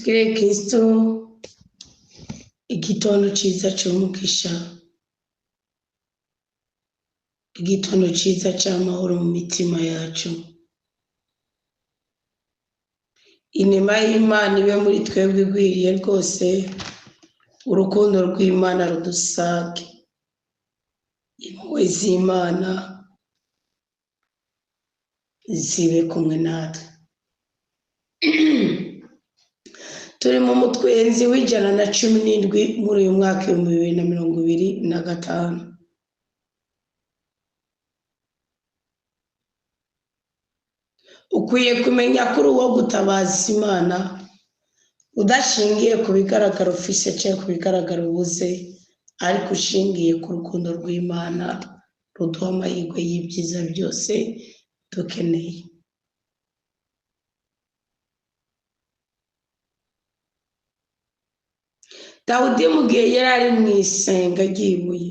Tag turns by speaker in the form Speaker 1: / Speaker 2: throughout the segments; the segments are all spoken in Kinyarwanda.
Speaker 1: Tugire Kristo igitondo ciza cy'umugisha, igitondo ciza cy'amahoro mu mitima yacu. Inema y'Imana ibe muri twebwe igwiriye rwose, urukundo rw'Imana rudusage, impuhwe z'Imana zibe kumwe natwe. Turi mu mutwenzi w'117 muri uyu mwaka wa 2025. Ukwiye kumenya kuri uwo gutabaza Imana udashingiye ku bigaragara ufise cyangwa ku bigaragara ubuze, ariko ushingiye ku rukundo rw'Imana ruduha amahirwe y'ibyiza byose dukeneye. Dawudi mu gihe yari ari mu isenga ry'ibuye,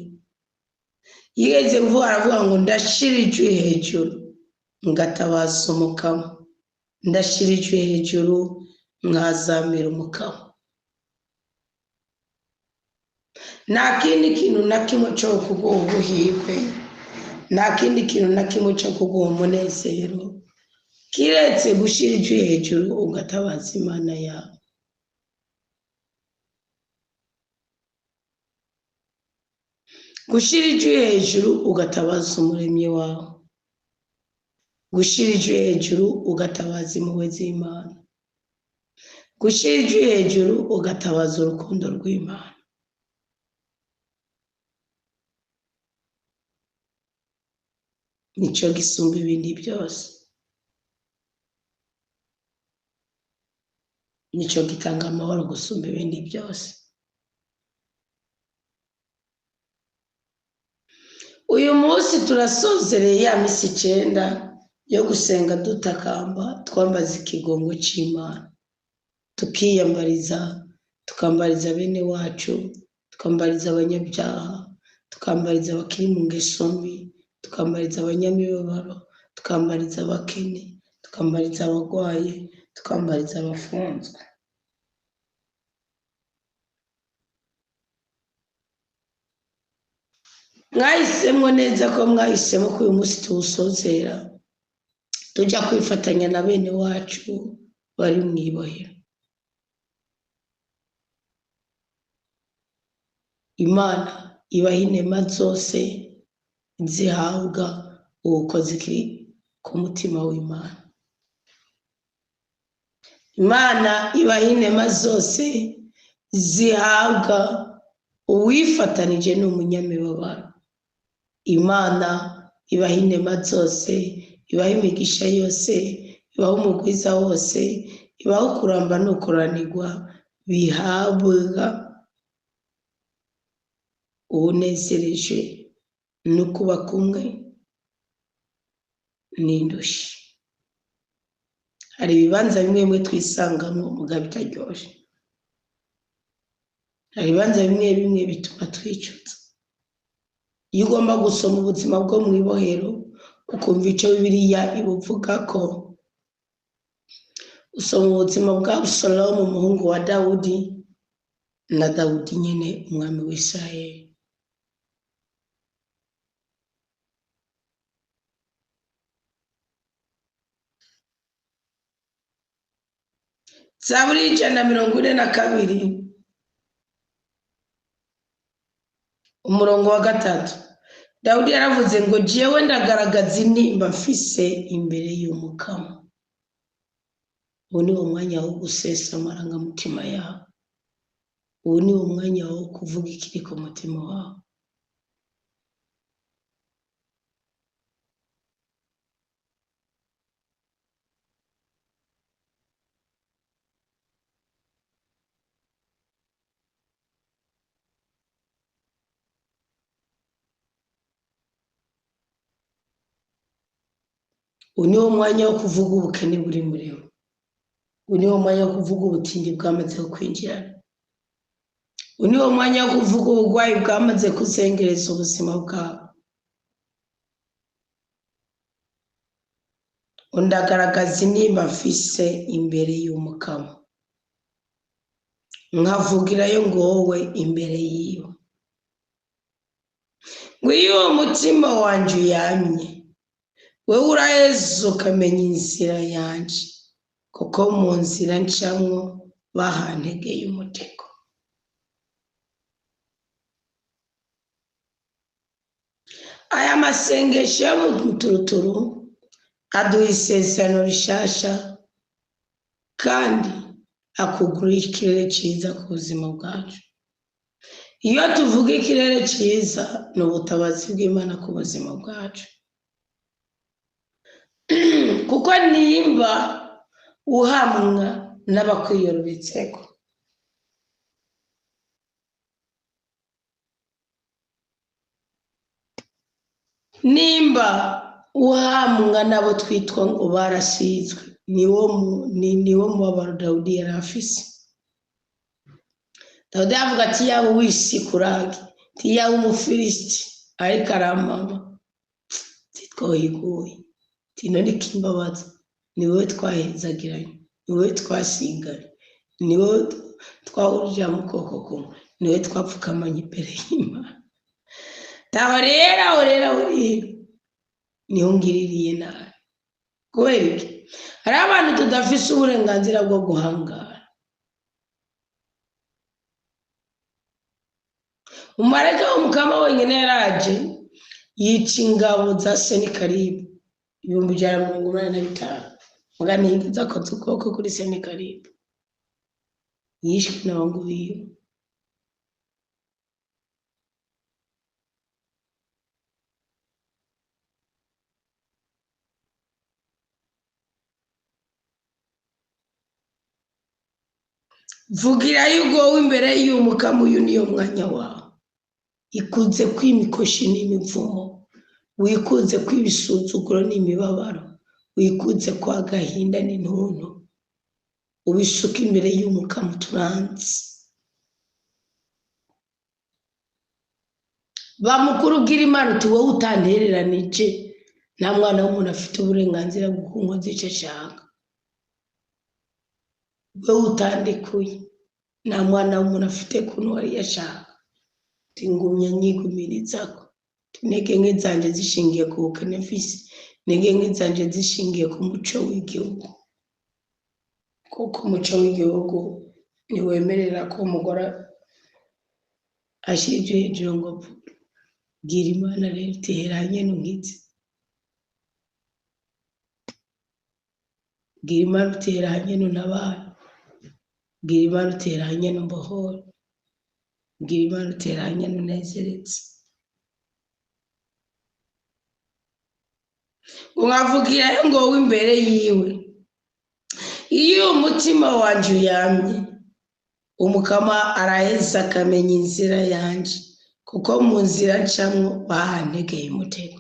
Speaker 1: yigeze aravuga ngo ndashira ijwi hejuru ngatabaza umukama, ndashira ijwi hejuru nkazamira umukama. Nta kindi kintu na kimwe cyo kuguha ubuhirwe, nta kindi kintu na kimwe cyo kuguha umunezero kiretse gushira ijwi hejuru ugatabaza Imana yawe. Gushira ijwi hejuru ugatabaza umuremyi wawe, gushira ijwi hejuru ugatabaza impuhwe z'Imana, gushira ijwi hejuru ugatabaza urukundo rw'Imana. Nico gisumba ibindi byose, nico gitanga amahoro gusumba ibindi byose. Uyu munsi turasozereye ya misi 9 yo gusenga dutakamba, twambaza ikigongo c'Imana, tukiyambariza, tukambariza bene wacu, tukambariza abanyabyaha, tukambariza abakiri mu ngeso mbi, tukambariza abanyamibabaro, tukambariza abakene, tukambariza abagwaye, tukambariza abafunzwe. Mwahisemo neza ko mwahisemo ko uyu munsi tuwusozera tujya kwifatanya na bene wacu bari mu ibohero. Imana ibaha inema zose zihabwa ubukozi ku mutima w'Imana. Imana ibaha inema zose zihabwa uwifatanije n'umunyamibabaro. Imana ibaha inema zose, ibaha imigisha yose, ibaha umugwiza wose, ibaha kuramba no kuranirwa bihabwa unezereje no kuba kumwe n'indushi. Hari ibibanza bimwe twisangamo mugabo bitaryoshe, hari ibibanza bimwe bituma twicuza. Iyo ugomba gusoma ubuzima bwo mu ibohero ukumva icyo Bibiliya ibuvuga ko, usoma ubuzima bwa Abusalomu umuhungu wa Dawudi na Dawudi nyine umwami w'Isirayeli. Zaburi 142 umurongo wa 3, Dawudi yaravuze ngo jewe ndagaragaza intimba mfise imbere y'umukama. Ubu ni umwanya wo gusesa amarangamutima yawe, ubu ni umwanya wo kuvuga ikiri ku mutima wawe. Ubu ni umwanya wo kuvuga ubukene buri muri we, ubu ni umwanya wo kuvuga ubutindi bwamaze kwinjirana, ubu ni umwanya wo kuvuga ubugwayi bwamaze kuzengereza ubuzima bwawe. Undagaragaza intimba mfise imbere y'umukama. nkavugirayo ngo wowe imbere yiwe ngo iyo uwo mutima wanje uyamye wewe uraheza ukamenya inzira yanje kuko mu nzira ncamwo bahantegeye umutego. Aya masengesho yo mu turuturu aduha isezerano rishasha kandi akugura ikirere cyiza ku buzima bwacu. Iyo tuvuga ikirere cyiza ni ubutabazi bw'Imana ku buzima bwacu, kuko nimba uhamwa n'abakwiyorobetseko, nimba uhamwa n'abo twitwa ngo barasizwe, niwo mubabaro Dawudi yari afise. Dawudi avuga ati yaba uwisikurage, ati yaba umufilisiti ariko arampama, titwohiguye, ati none kimbabaza, ni wowe twahezagiranye, ni wowe twasiganye, ni wowe twahurira mu kuboko kumwe, ni wowe twapfukamanye imbere y'Imana. Taho rero niho ngiririye nabi. Kubera iki? Hari abantu tudafise uburenganzira bwo guhangara. Umumarayika w'Umukama wenyine yaraje yica ingabo za Senakeribu 185 muganiza akoze ukuboko kuri Senakeribu, yishwe n'abahungu biwe. Vugira yugo imbere y'Umukama, uyu niyo mwanya wawe. Ikuze kw'imikoshi n'imivumo, wikuze kw'ibisuzuguro n'imibabaro, wikuze kwa gahinda n'intuntu, ubisuka imbere y'Umukama uturanze. Bamukuru ubwira Imana uti wowe utantereranije, nta mwana w'umuntu afite uburenganzira bwo kunkoza icyo ashaka. Wowe utandekuye, nta mwana w'umuntu afite kuntu wari yashaka. Tingumya nyigumirizako, intege nke zanje zishingiye ku bukene mfise, intege nke zanje zishingiye ku muco w'igihugu, kuko umuco w'igihugu ntiwemerera ko umugore ashirije hejuru ngo bwira Imana rero iteranye n'unkize, bwira Imana uteranye n'untabara, bwira Imana uteranye n'umbohora, bwira Imana uteranye n'unezeretse. Nkavugira ngo wowe imbere yiwe, iyo umutima wanje uyamye Umukama araheza akamenya inzira yanje kuko mu nzira ncamwo bahantegeye umutego.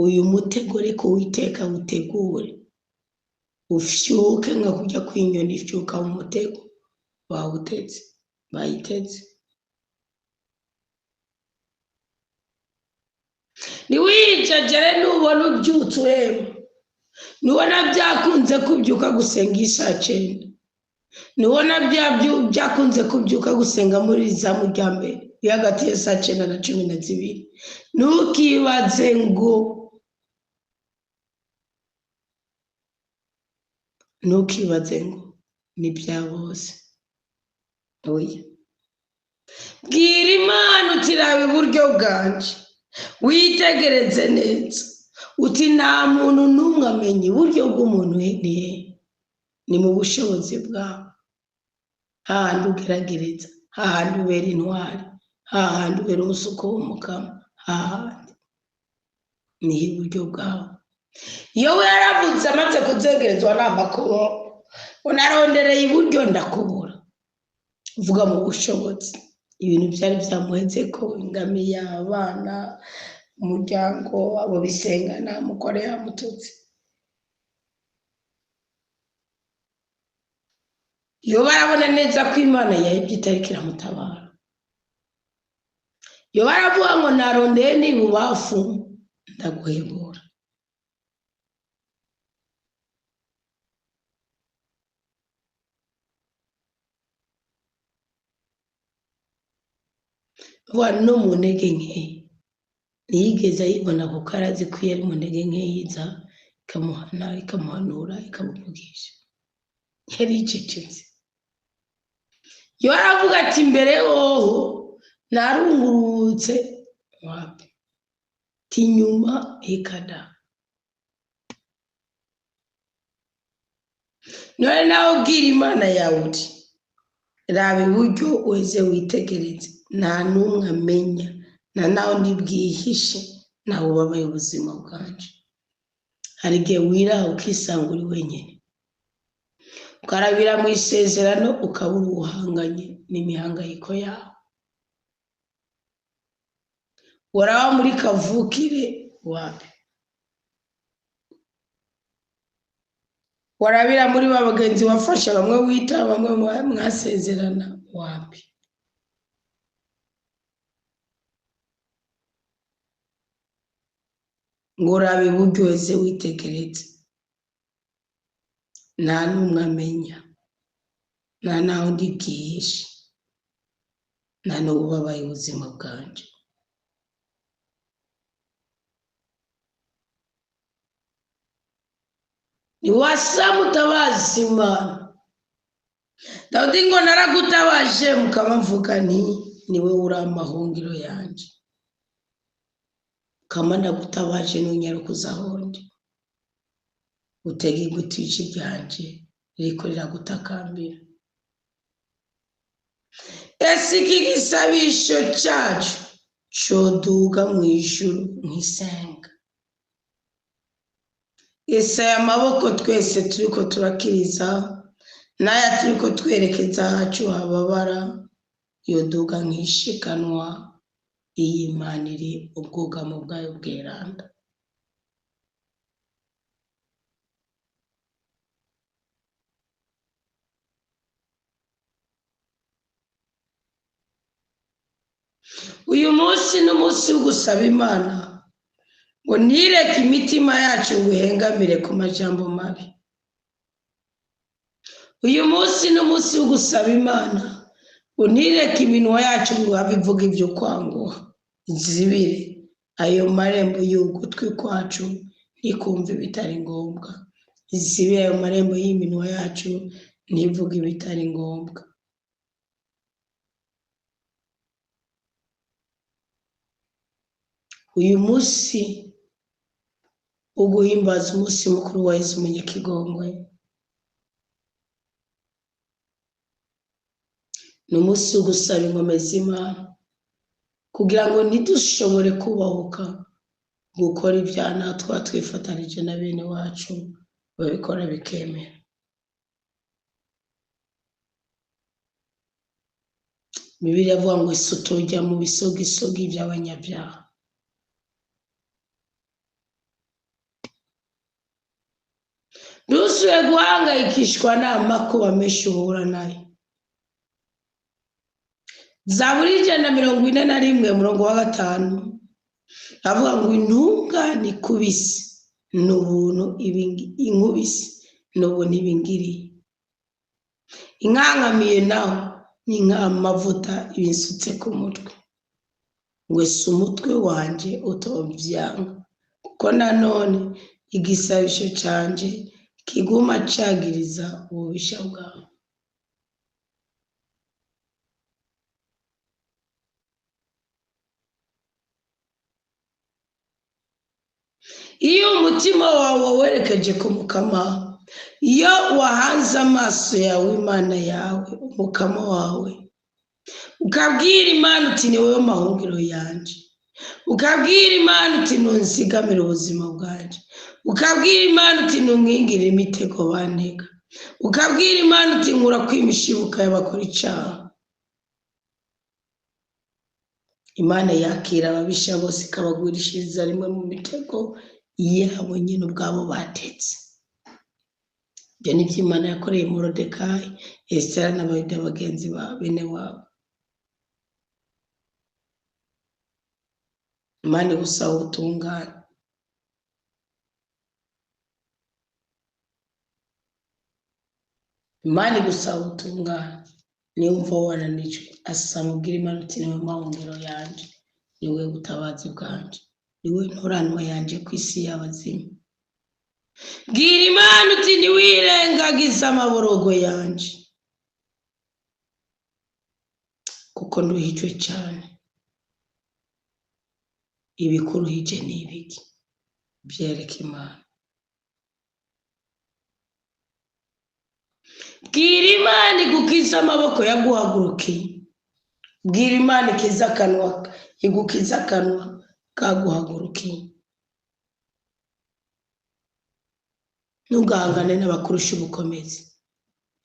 Speaker 1: Uyu mutego reka Uwiteka utegure, ufyuke nka kujya kw'inyoni ifyuka mu mutego bawuteze, bayiteze. Niwijajere nubona ubyutse ureba, nubona byakunze kubyuka gusenga isaa 9, nubona byakunze kubyuka gusenga muri za mujyambere hagati ya saa 9 na 12, ntukibaze ngo ni bya bose. Oya, bwira Imana uti raba iburyo bwanje, witegereze neza, uti nta muntu n'umwe amenya iburyo bw'umuntu ni mu bushobozi bwawe. Hahandi ugeragereza, hahandi ubera intwari, hahandi ubera umusuko w'Umukama, hahandi niho iburyo bwawe. Iyo we yaravutse amaze kuzegerezwa n'amakuru, unarondereye iburyo ndakubura. Uvuga mu bushobozi, ibintu byari byamuheze ko, ingamiya, abana, umuryango, abo bisengana, mukore yamututse. Iyo barabona neza ko Imana yahebye itariki iramutabara. Iyo baravuga ngo narondeye n'ibubafu, ndaguhebura. wa no mu ntege nke ntiyigeze ayibona kuko arazi ko iyo ari mu ntege nke yiza ikamuhana ikamuhanura ikamuvugisha yari yicecetse yo aravuga ati mbere hoho narungurutse wapi tinyuma ikada none nawe ubwira Imana yawe uti raba iburyo weze witegereze nta n'umwe amenya na nawe ntibwihishe nawe ubabaye ubuzima bwanje hari igihe wiraha ukisanga uri wenyine ukarabira mu isezerano ukabura ubuhanganye n'imihangayiko yawe waraba muri kavukire wapi warabira muri ba bagenzi wafasha bamwe wita bamwe mwasezerana wapi ngo urabe iburyo wese witegereze nta n'umwe amenya nta naho undi bwihishe nta n'ububabaye ubuzima bwanje niwasaba utabazi Imana Dawidi ngo naragutabaje mukamuvuga nti niwe uri amahungiro yanje kama ndagutabaje nunyarukuza honde utege igutije ryanje riko riragutakambira ese iki gisabisho cyacu coduga mu ijuru nk'isenga ese amaboko twese turiko turakiriza naya turiko twerekeza hacu hababara yoduga nk'ishikanwa Imana iri ubwugamo bwayo bweranda uyu munsi n'umunsi wo gusaba Imana ngo ntireke imitima yacu ngo ihengamire ku majambo mabi uyu munsi n'umunsi wo gusaba Imana ngo ntireke iminwa yacu ngo abivuga ibyo kwanguha zibire ayo marembo y'ugutwi kwacu ntikumve bitari ngombwa zibire ayo marembo y'iminwa yacu ntivuge ibitari ngombwa uyu munsi uguhimbaza umunsi mukuru wa Yesu Umunyakigongwe n'umunsi wo gusaba inkomezi Imana kugira ngo ntidushobore kubahuka gukora ibyaha natwe twifatanije na bene wacu babikora bikemera Bibiliya ivuga ngo isutojya mu bisogisogi by'abanyabyaha ntusuye guhangayikishwa n'amakuba menshi uhura nayo Zaburi 141:5 avuga ngo intungane ikubise n'ubuntu inkubise n'ubuntu ibingiriye inkankamiye naho ni nk'amavuta ibisutse ku mutwe ngo si umutwe wanje utobyanga kuko nanone igisabisho canje kiguma cagiriza ububisha bwawe iyo umutima wawe werekeje ku Mukama iyo wahanze amaso yawe Imana yawe umukama wawe ukabwira Imana uti ni wowe mahungiro yanje ukabwira Imana uti nunsigamira ubuzima bwanje ukabwira Imana uti nungingire imitego bantega ukabwira Imana uti nkura kwimishibuka y'abakora icyaha Imana yakira ababisha bose ikabagurishiriza rimwe mu mitego yabo nyine ubwabo batetse ibyo ni by'Imana yakoreye Morodekayi Esitera n'abayuda bagenzi ba bene wabo Imana igusaba ubutungane Imana igusaba ubutungane niwumva wananijwe asaba ubwira Imana uti niwe mahungiro yanje, niwe butabazi bwanje, niwe nturanwa yanje ku isi y'abazima. Bwira Imana uti ntiwirengagize amaborogo yanje, kuko nduhijwe cyane. Ibikuruhije ni ibiki? Byereka Imana. Bwira Imana igukiza amaboko yaguhagurukiye. Bwira Imana ikiza akanwa, igukiza akanwa kaguhagurukiye. Ntugahangane n'abakurusha ubukomezi,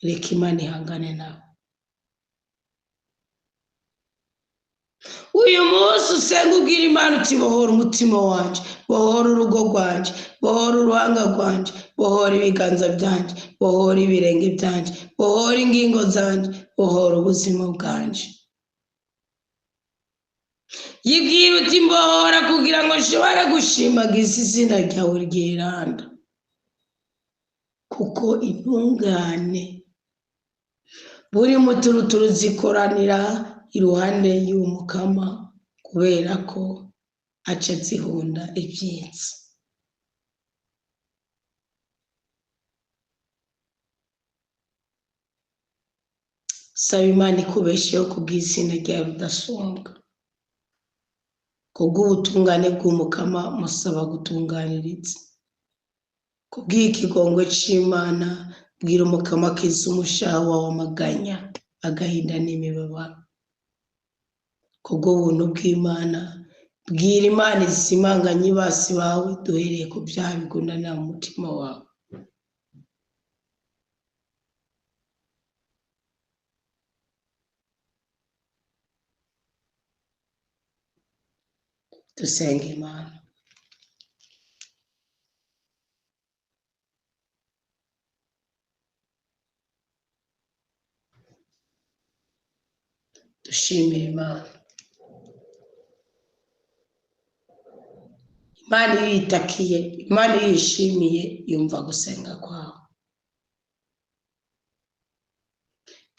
Speaker 1: reka Imana ihangane nabo. Uyu munsi usenga ubwira Imana uti bohora umutima wanje, bohora urugo rwanje, bohora uruhanga rwanje, bohora ibiganza byanje, bohora ibirenge byanje, bohora ingingo zanje, bohora ubuzima bwanje. Yibwira uti mbohora kugira ngo nshobore gushimagiza izina ryawe ryeranda, kuko intungane buri muturuturu zikoranira iruhande y'umukama, kubera ko aca zihunda ibyitsi. Saba Imana ikubesheho kubw'izina ryawe ridasumbwa. Kubw'ubutungane bw'umukama musaba gutunganiriza. Kubw'ikigongwe c'Imana bwira umukama akiza umushaha wawe amaganya, agahinda n'imibabaro. Kubw'ubuntu bw'Imana bwira Imana izimanganye ibasi bawe, duhereye ku byaha bigundanira mu mutima wawe. Dusenge Imana. Dushimire Imana. Imana iyo yitakiye, Imana iyo yishimiye yumva gusenga kwawe.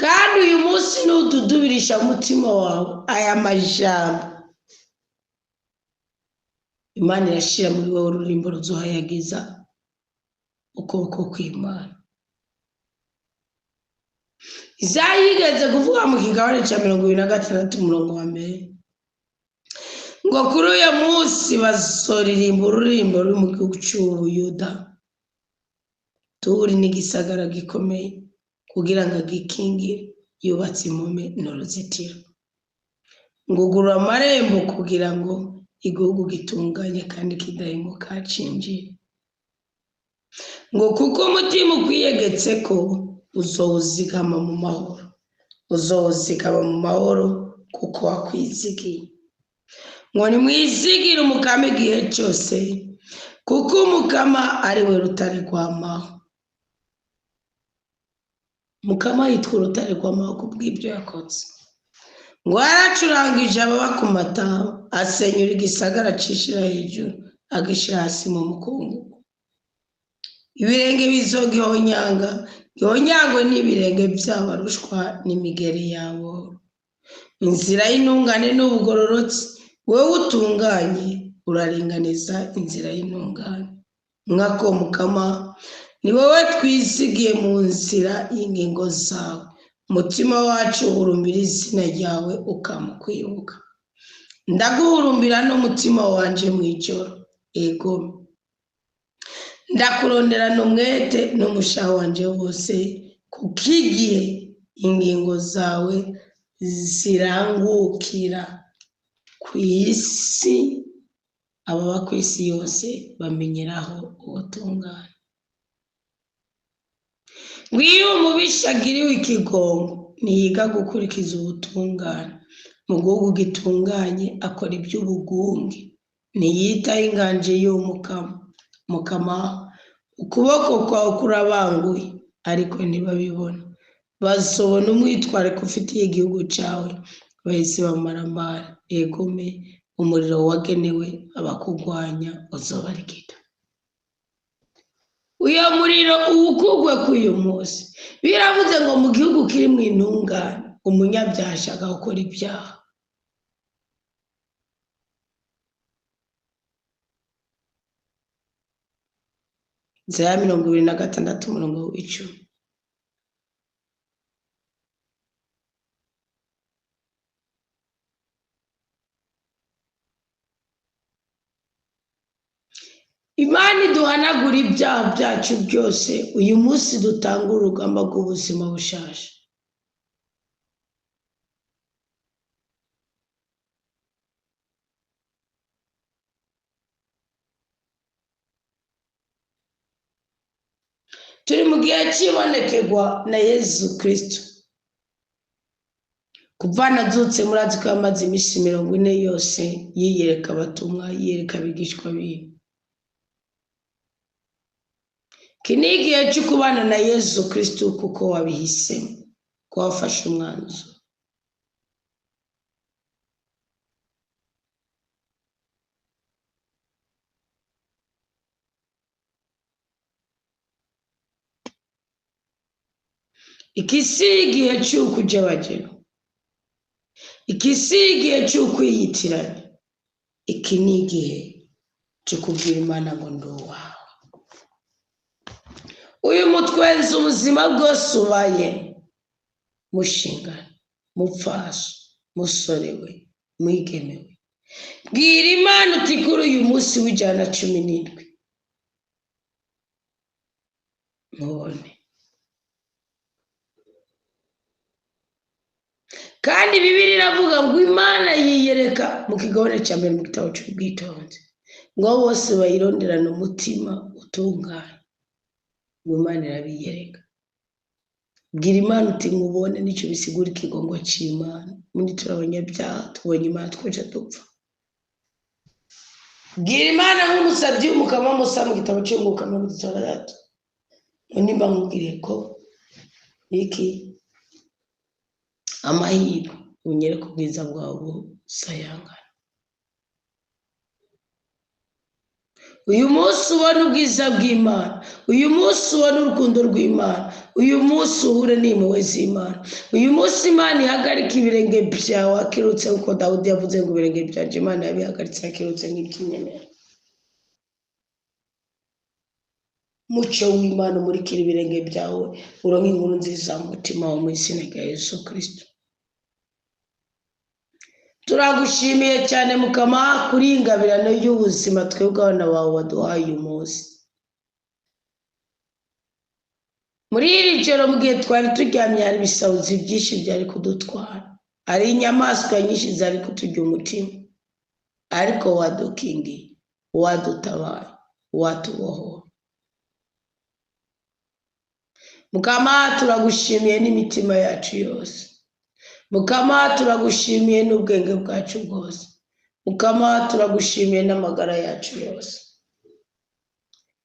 Speaker 1: Kandi uyu munsi nududubirisha umutima wawe aya majambo, Imana irashira muri wowe ururimbo ruzohayagiza ukuboko kw'Imana. Isaha yigeze kuvuga mu kigabane cya 26 umurongo wa mbere ngo kuri uyu munsi bazoririmba ururimbo ruri mu gihugu cy'Ubuyuda, Turi n'igisagara gikomeye, kugira ngo agikingire yubatse impome n'uruzitiro, ngo ugurura amarembo kugira ngo igihugu gitunganye kandi kidahemuka cinjire, ngo kuko umutima ukwiyegetse ko uzowuzigama mu mahoro, uzowuzigama mu mahoro kuko wakwizigiye. Ngo nimwizigire umukama igihe cyose, kuko umukama ari we rutare rw'amaho. Umukama yitwa urutare rw'amaho kubw'ibyo yakoze. Ngo yaracurangije ababa ku mataba, asenyura igisagara acishira hejuru, agishira hasi mu mukungugu. Ibirenge bizogihonyanga, gihonyangwe n'ibirenge by'abarushwa n'imigeri yabo. Inzira y'intungane n'ubugororotsi, wowe utunganye uraringaniza inzira y'intungane. Mwako mukama ni wowe twizigiye mu nzira y'ingingo zawe, umutima wacu uhurumbira izina ryawe ukamukwibuka. Ndaguhurumbira n'umutima wanje mw'ijoro, ego ndakuronderana umwete n'umushaha wanje wose, kuko igihe ingingo zawe zirangukira ku isi, ababa ku isi yose bamenyeraho ubutungane. Ngwiyo umubisha agiriwe ikigongo, ntiyiga gukurikiza ubutungane, mu gihugu gitunganye akora iby'ubugunge, ntiyitaho inganje y'umukama. Mukama, ukuboko kwawe kurabanguye, ariko ntibabibona. Bazobona umwitwariko ufitiye igihugu cyawe, bahise bamaramara. Egome, umuriro wagenewe abakugwanya uzobarigita. Uyo muriro uwukugwe k'uyu munsi. Biravuze ngo mu gihugu kiri mu intungane umunyabyaha ashaka gukora ibyaha. Yesaya 26:10. Imana iduhanagura ibyaha byacu byose. Uyu munsi dutanga urugamba rw'ubuzima bushasha. Turi mu gihe cy'ibonekerwa na Yesu Kristo. Kuvana azutse murazi ko amaze iminsi 40 yose yiyereka abatumwa, yiyereka abigishwa biwe. Iki ni igihe cyo kubana na Yesu Kristo kuko wabihisemo, ko wafashe umwanzuro. Iki si igihe cy'ukujabagera. Iki si igihe cy'ukwiyitiranya. Iki ni igihe cyo kubwira Imana ngo ndi uwawe. Uyu mutwenzi ubuzima bwose ubaye, mushingana, mupfasha, musorewe, mwigenewe, bwira Imana uti kuri uyu munsi w'17 mubone. Kandi Bibiliya iravuga ngo Imana yiyereka mu kigabane cya mbere mu gitabo cy'ubwitonzi ngo bose bayironderane umutima utunganye. Imana irabiyereka. Bwira Imana uti mubone, nicyo bisigura ikigongo cy'Imana. Muri turi abanyabyaha, tubonye Imana twaje dupfa. Bwira Imana nk'umusabyi w'umukama Musa mu gitabo cy'umukama mu gitabo gatatu. Nimba nkubwire ko iki amahirwe unyereka ubwiza bwawe busayangana. Uyu munsi ubona ubwiza bw'Imana, uyu munsi ubona urukundo rw'Imana, uyu munsi uhure n'impuhwe z'Imana, uyu munsi Imana ihagarika ibirenge byawe akirutse, kuko Dawudi yavuze ngo ibirenge byanjye Imana yabihagaritse akirutse nk'iby'inyenyeri. Mucyo w'Imana umurikira ibirenge byawe, uronke inkuru nziza mu mutima wawe mu izina rya Yesu Kristo. Turagushimiye cyane Mukama kuri ingabirano y'ubuzima twebwe abana bawe waduhaye uyu munsi. Muri iri joro mu gihe twari turyamye hari ibisahuzi byinshi byari kudutwara, hari inyamaswa nyinshi zari kuturya umutima, ariko wadukingiye, wadutabaye, watubohora. Mukama turagushimiye n'imitima yacu yose. Mukama turagushimiye n'ubwenge bwacu bwose. Mukama turagushimiye n'amagara yacu yose.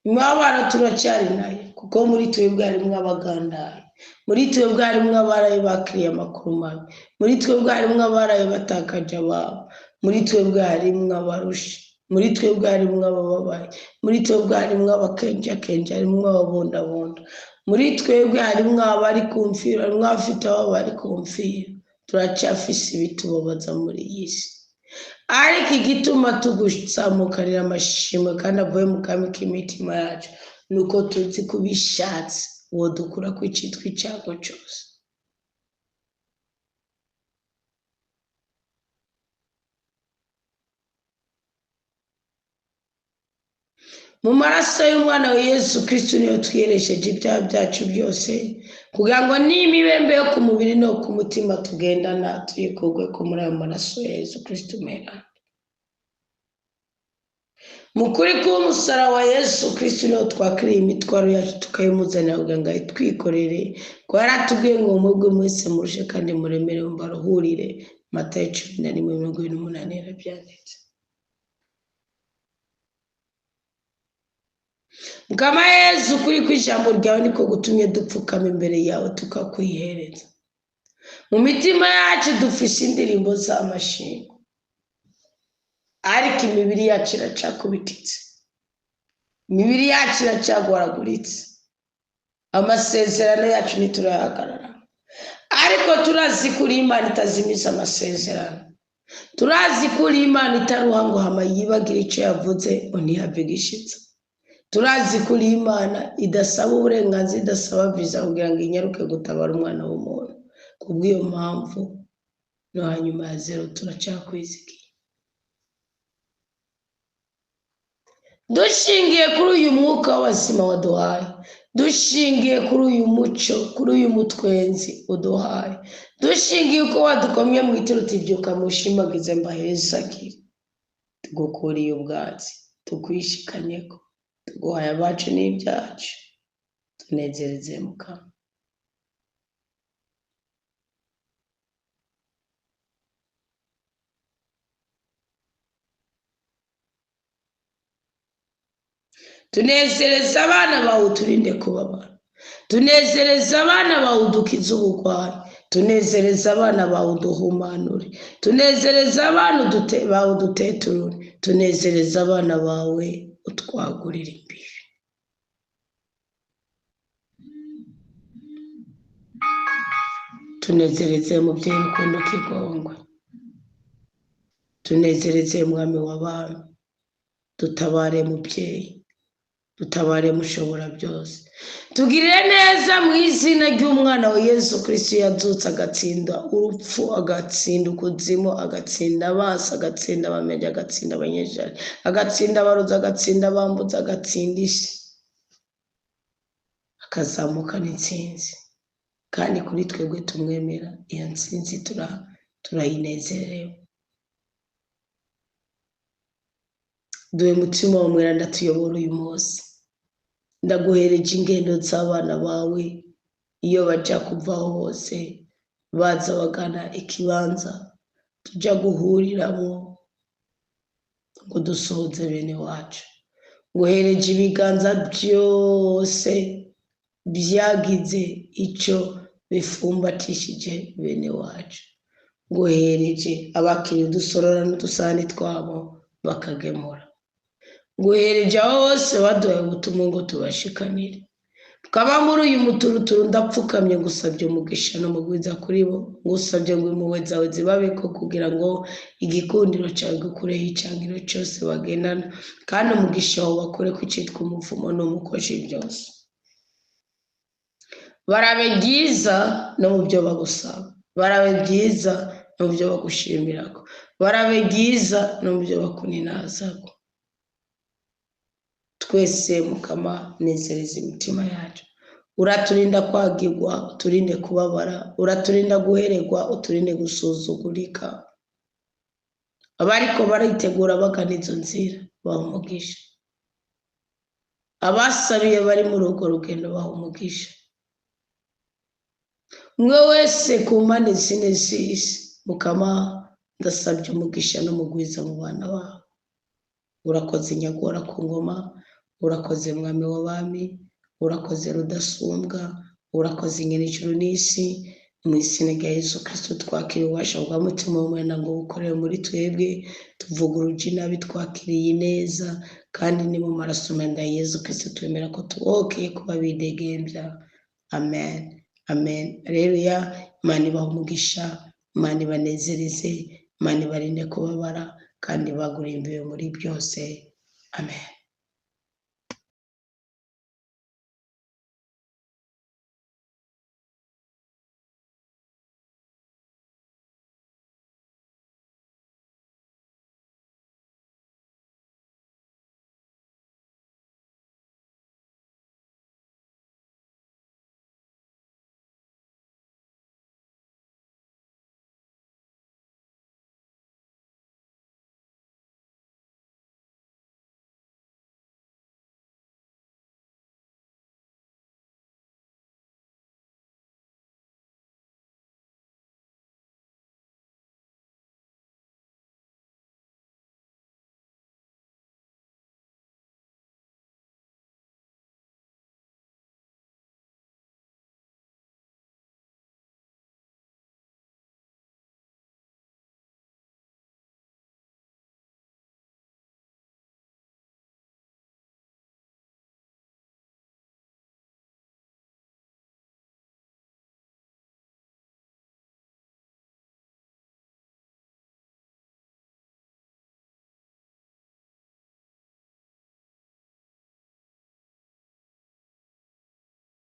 Speaker 1: Imibabaro turacyari nayo, kuko muri twebwe harimo abagandaye, muri twebwe harimo abaraye bakiriye amakuru mabi, muri twebwe harimo abaraye batakaje ababo, muri twebwe harimo abarushi, muri twebwe harimo abababaye, muri twebwe harimo abakenjakenja, harimo ababondabonda, muri twebwe harimo abari kumfira, harimo abafite abo bari kumfira. Turacyafise ibitubabaza muri iyi si, ariko igituma tugusamukanira amashimwe kandi avuye mu kami k'imitima yacu nuko tuzi kubishatse uwo dukura ku icitwa icyago cyose. Mu maraso y'umwana wa Yesu Kristo niyo twiyeresheje ibyaha byacu byose, kugira ngo n'imibembe yo ku mubiri no ku mutima tugendana tuyikurwe ko muri ayo maraso ya Yesu Kristo mweranda. Mu kuri k'umusaraba wa Yesu Kristo niho twakiriye imitwaro yacu tukayimuzanira kugira ngo ayitwikorere, ko yaratubwiye ngo mwebwe mwese murushe kandi muremere mbaruhurire. Matayo 11:28 yarabyanditse. Mukama Yesu kuri kw'ijambo ryawe niko gutumye dupfukama imbere yawe tukakwihereza. Mu mitima yacu dufise indirimbo z'amashimwe, ariko imibiri yacu iracakubititse, imibiri yacu iracagwaraguritse, amasezerano yacu ntiturayahagarara, ariko turazi kuri Imana itazimiza amasezerano, turazi kuri Imana itaruha ngo hama yibagira icyo yavuze ngo ntihave gishitsa, turazi kuri Imana idasaba uburenganzira, idasaba viza kugira ngo inyaruke gutabara umwana w'umuntu. Kubw'iyo mpamvu no hanyuma ya zero turacakwizigiye. Dushingiye kuri uyu mwuka w'abazima waduhaye, dushingiye kuri uyu muco, kuri uyu mutwenzi uduhaye, dushingiye uko wadukomye mu itiro utibyuka mushimagize mbahezagire, tugukuriye ubwatsi, tukwishikanyeko, tuguhaye abacu n'ibyacu, tunezereze Mukama. Tunezereza abana bawe uturinde kubabara, tunezereza abana bawe udukize ubugwayi, tunezereza abana bawe uduhumanure, tunezereza abana bawe uduteturure, tunezereza abana bawe utwagurira imbibi. Tunezereze mubyeyi rukundo kigongwe, tunezereze mwami w'abami, dutabare mubyeyi, dutabare mushobora byose, tugirire neza mu izina ry'umwana wa Yesu Kristo yazutse agatsinda urupfu, agatsinda ukuzimu, agatsinda abasi, agatsinda abamenyi, agatsinda abanyejari, agatsinda abarozi, agatsinda abambuzi, agatsinda isi, akazamuka n'intsinzi. Kandi kuri twebwe tumwemera iyo ntsinzi turayinezerewe. Duhe mutima wa mwera ndatuyobora uyu munsi, ndaguhereje ingendo z'abana bawe iyo bajya kuvaho hose, baza bagana ikibanza tujya guhuriramo ngo dusohoze bene wacu. Nguhereje ibiganza byose byagize icyo bifumbatishije bene wacu, nguhereje abakiriye udusorora n'udusahani twabo bakagemura, nguhereje abo bose baduhaye ubutumwa ngo tubashikanire. Tukaba muri uyu muturuturu ndapfukamye ngusabye umugisha no mugwiza kuri bo, ngusabye ngo impuhwe zawe zibabeko kugira ngo igikundiro cyawe gukureho icyangiro cyose bagendana, kandi umugisha wawe bakore ko cyitwa umuvumo n'umukozi byose. Barabe byiza no mu byo bagusaba, barabe byiza no mu byo bagushimirako, barabe byiza no mu byo bakuninazako. Twese Mukama nezereza imitima yacu, uraturinda kwagirwa, uturinde kubabara, uraturinda guheregwa, uturinde gusuzugurika. Abariko baritegura bagana izo nzira baha umugisha, abasabiye bari muri urwo rugendo baha umugisha. Umwe wese ku mpande zine z'isi Mukama ndasabye umugisha n'umugwiza mu bana bawe. Urakoze nyagora ku ngoma, urakoze mwami w'abami, urakoze rudasumbwa, urakoze nyen'ijuru n'isi. Mu izina rya Yesu Kristo twakiriye ububasha bwa mutima w'umwenda ngo bukorere muri twebwe, tuvuguruje inabi twakiriye neza, kandi ni mu maraso meza ya Yesu Kristo twemera ko tuwokeye kuba bidegembya. Amen, amen. Haleluya. Imana ibahe umugisha, Imana ibanezereze, Imana ibarinde kubabara, kandi bagurimbiwe muri byose. Amen.